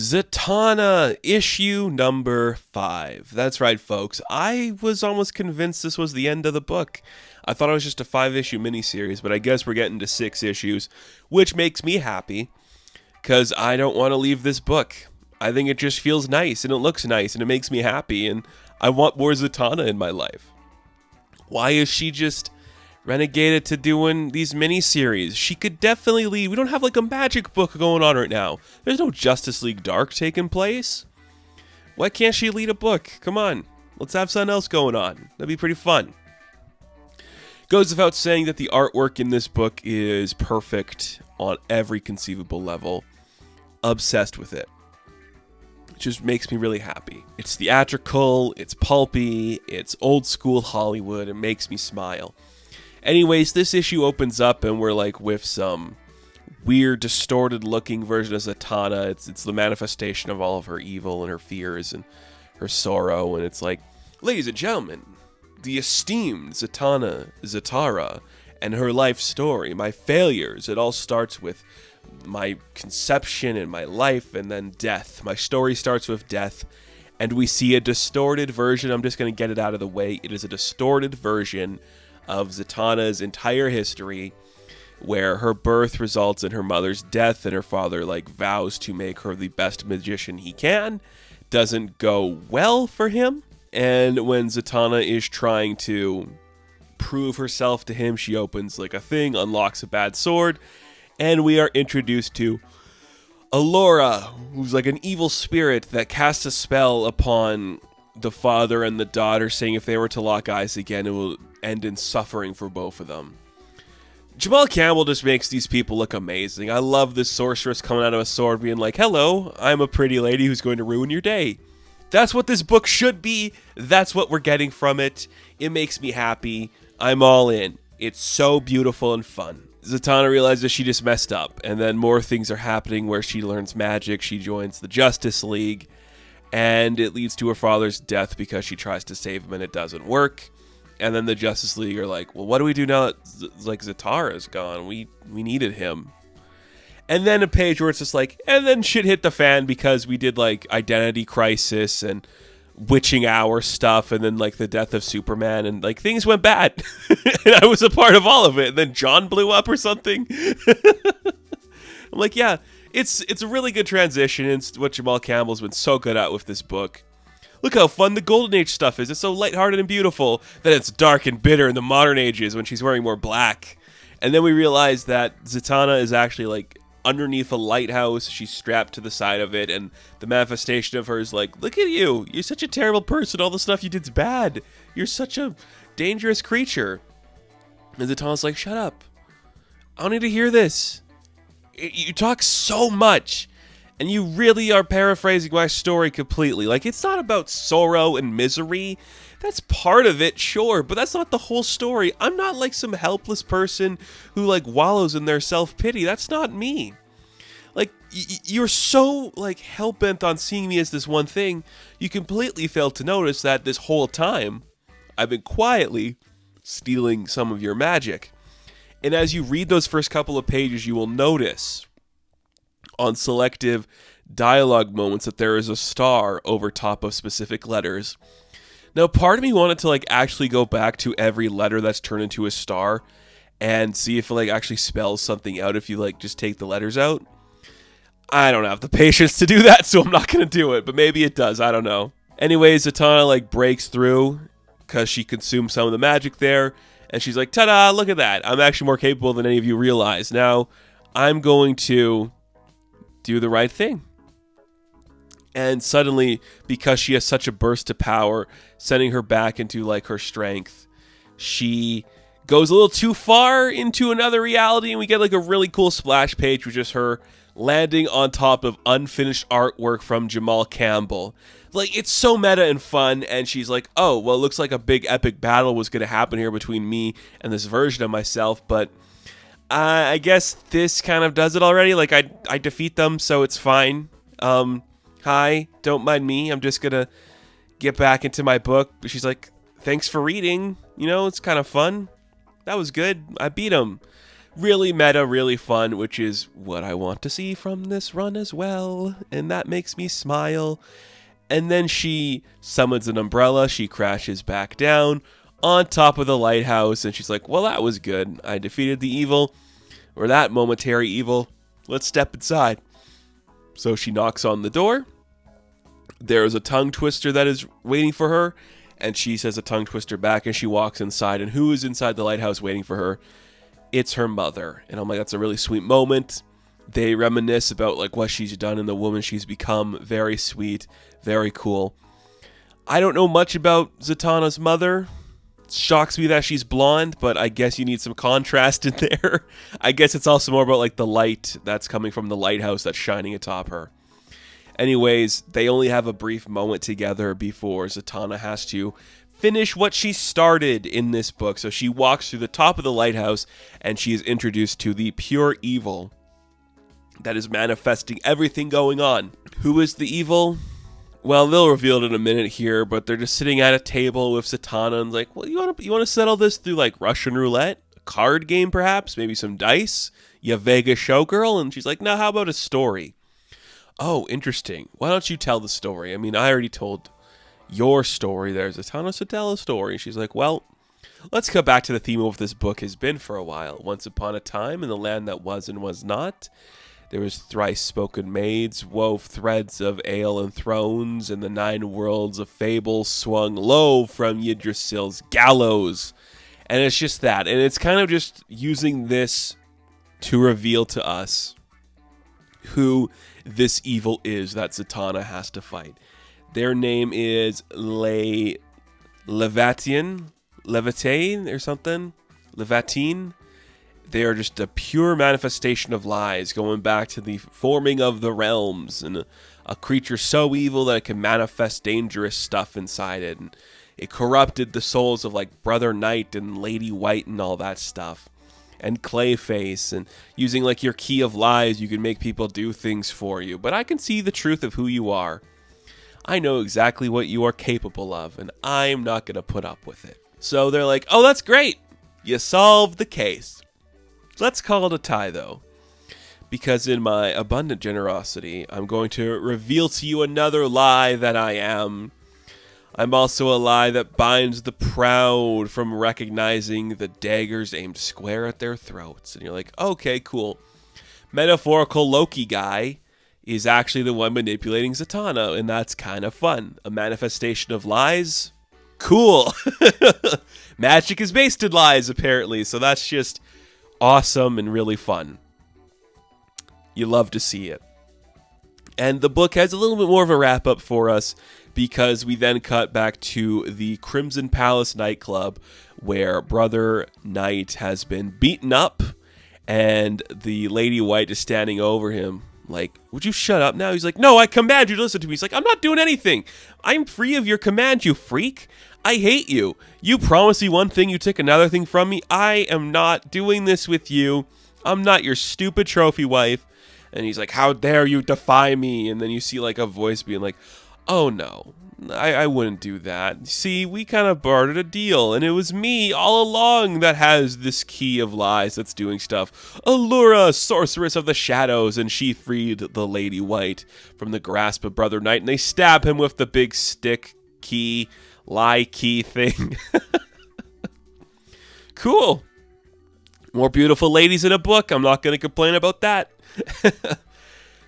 Zatanna, issue number 5. That's right, folks. I was almost convinced this was the end of the book. I thought it was just a 5-issue miniseries, but I guess we're getting to 6 issues, which makes me happy, because I don't want to leave this book. I think it just feels nice, and it looks nice, and it makes me happy, and I want more Zatanna in my life. Why is she just renegated to doing these miniseries? She could definitely lead. We don't have like a magic book going on right now. There's no Justice League Dark taking place. Why can't she lead a book? Come on, let's have something else going on. That'd be pretty fun. Goes without saying that the artwork in this book is perfect on every conceivable level. Obsessed with it. It just makes me really happy. It's theatrical, it's pulpy, it's old school Hollywood. It makes me smile. Anyways, this issue opens up and we're like with some weird, distorted looking version of Zatanna. It's the manifestation of all of her evil and her fears and her sorrow. And it's like, ladies and gentlemen, the esteemed Zatara, and her life story, my failures. It all starts with my conception and my life and then death. My story starts with death. And we see a distorted version. I'm just going to get it out of the way. It is a distorted version of Zatanna's entire history, where her birth results in her mother's death and her father vows to make her the best magician he can. Doesn't go well for him, and when Zatanna is trying to prove herself to him, she opens a thing, unlocks a bad sword, and we are introduced to Alora, who's an evil spirit that casts a spell upon the father and the daughter, saying if they were to lock eyes again, it will end in suffering for both of them. Jamal Campbell just makes these people look amazing. I love this sorceress coming out of a sword being like, hello, I'm a pretty lady who's going to ruin your day. That's what this book should be. That's what we're getting from it. It makes me happy. I'm all in. It's so beautiful and fun. Zatanna realizes she just messed up, and then more things are happening where she learns magic. She joins the Justice League, and it leads to her father's death because she tries to save him and it doesn't work. And then the Justice League are like, well, what do we do now that Zatara's gone? We needed him. And then a page where it's just and then shit hit the fan because we did Identity Crisis and Witching Hour stuff, and then the death of Superman, and things went bad. And I was a part of all of it. And then John blew up or something. I'm like, yeah, it's a really good transition. It's what Jamal Campbell's been so good at with this book. Look how fun the Golden Age stuff is. It's so lighthearted and beautiful. Then it's dark and bitter in the modern ages when she's wearing more black. And then we realize that Zatanna is actually underneath a lighthouse. She's strapped to the side of it. And the manifestation of her is look at you. You're such a terrible person. All the stuff you did's bad. You're such a dangerous creature. And Zatanna's like, shut up. I don't need to hear this. You talk so much. And you really are paraphrasing my story completely. It's not about sorrow and misery. That's part of it, sure, but that's not the whole story. I'm not some helpless person who wallows in their self-pity. That's not me. You're so hell-bent on seeing me as this one thing, you completely fail to notice that this whole time I've been quietly stealing some of your magic. And as you read those first couple of pages, you will notice on selective dialogue moments that there is a star over top of specific letters. Now, part of me wanted to actually go back to every letter that's turned into a star and see if it actually spells something out if you just take the letters out. I don't have the patience to do that, so I'm not going to do it, but maybe it does. I don't know. Anyways, Zatanna breaks through because she consumes some of the magic there, and she's like, ta-da, look at that. I'm actually more capable than any of you realize. Now, I'm going to do the right thing. And suddenly, because she has such a burst of power, sending her back into her strength, she goes a little too far into another reality, and we get a really cool splash page, which is her landing on top of unfinished artwork from Jamal Campbell. It's so meta and fun, and she's like, oh, well, it looks like a big epic battle was going to happen here between me and this version of myself, but I guess this kind of does it already. I defeat them, so it's fine. Hi, don't mind me. I'm just gonna get back into my book. But she's like, thanks for reading. It's kind of fun. That was good. I beat him. Really meta, really fun, which is what I want to see from this run as well. And that makes me smile. And then she summons an umbrella. She crashes back down on top of the lighthouse. And she's like, well, that was good. I defeated the evil, or that momentary evil. Let's step inside. So she knocks on the door. There is a tongue twister that is waiting for her. And she says a tongue twister back, and she walks inside. And who is inside the lighthouse waiting for her? It's her mother. And I'm like, that's a really sweet moment. They reminisce about like what she's done and the woman she's become. Very sweet, very cool. I don't know much about Zatanna's mother. It shocks me that she's blonde, but I guess you need some contrast in there. I guess it's also more about like the light that's coming from the lighthouse that's shining atop her. Anyways, they only have a brief moment together before Zatanna has to finish what she started in this book. So she walks through the top of the lighthouse and she is introduced to the pure evil that is manifesting everything going on. Who is the evil? Well, they'll reveal it in a minute here, but they're just sitting at a table with Zatanna and like, well, you want to settle this through like Russian roulette, a card game perhaps, maybe some dice, you Vegas showgirl? And she's like, no, how about a story? Oh, interesting. Why don't you tell the story? I mean, I already told your story. There's Zatanna, so tell a story. She's like, well, let's come back to the theme of what this book has been for a while. Once upon a time, in the land that was and was not, there was thrice spoken maids, wove threads of ale and thrones, and the 9 worlds of fable swung low from Yggdrasil's gallows. And it's just that. And it's kind of just using this to reveal to us who this evil is that Zatanna has to fight. Their name is Levatine or something. Levatine. They are just a pure manifestation of lies, going back to the forming of the realms, and a creature so evil that it can manifest dangerous stuff inside it. And it corrupted the souls of like Brother Knight and Lady White and all that stuff. And Clayface, and using like your key of lies, you can make people do things for you. But I can see the truth of who you are. I know exactly what you are capable of, and I'm not going to put up with it. So they're like, oh, that's great. You solved the case. Let's call it a tie, though. Because in my abundant generosity, I'm going to reveal to you another lie that I am. I'm also a lie that binds the proud from recognizing the daggers aimed square at their throats. And you're like, okay, cool. Metaphorical Loki guy is actually the one manipulating Zatanna, and that's kind of fun. A manifestation of lies? Cool. Magic is based in lies, apparently, so that's just awesome and really fun. You love to see it. And the book has a little bit more of a wrap-up for us, because we then cut back to the Crimson Palace nightclub, where Brother Knight has been beaten up, and the Lady White is standing over him, like, would you shut up now? He's like, no, I command you to listen to me. He's like, I'm not doing anything. I'm free of your command, you freak. I hate you. You promised me one thing, you took another thing from me. I am not doing this with you. I'm not your stupid trophy wife. And he's like, how dare you defy me? And then you see like a voice being like, oh no, I wouldn't do that. See, we kind of bartered a deal, and it was me all along that has this key of lies that's doing stuff. Allura, sorceress of the shadows, and she freed the Lady White from the grasp of Brother Knight, and they stab him with the big stick key, lie key thing. Cool. More beautiful ladies in a book. I'm not going to complain about that.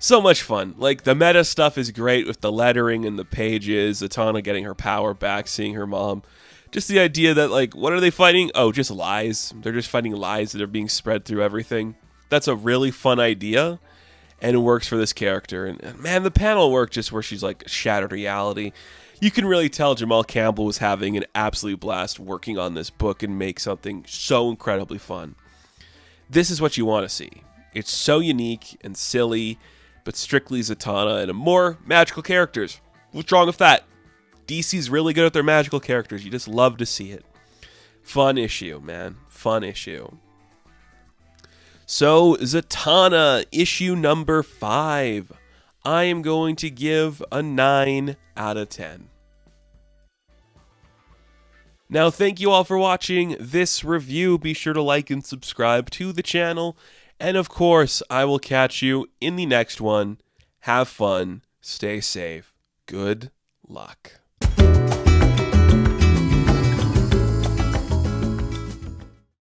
So much fun. Like, the meta stuff is great with the lettering and the pages, Zatanna getting her power back, seeing her mom. Just the idea that, like, what are they fighting? Oh, just lies. They're just fighting lies that are being spread through everything. That's a really fun idea, and it works for this character. And man, the panel work just where she's, like, shattered reality. You can really tell Jamal Campbell was having an absolute blast working on this book and make something so incredibly fun. This is what you want to see. It's so unique and silly, but strictly Zatanna and more magical characters. What's wrong with that? DC's really good at their magical characters. You just love to see it. Fun issue, man. Fun issue. So, Zatanna, issue number 5. I am going to give a 9 out of 10. Now, thank you all for watching this review. Be sure to like and subscribe to the channel. And of course, I will catch you in the next one. Have fun. Stay safe. Good luck.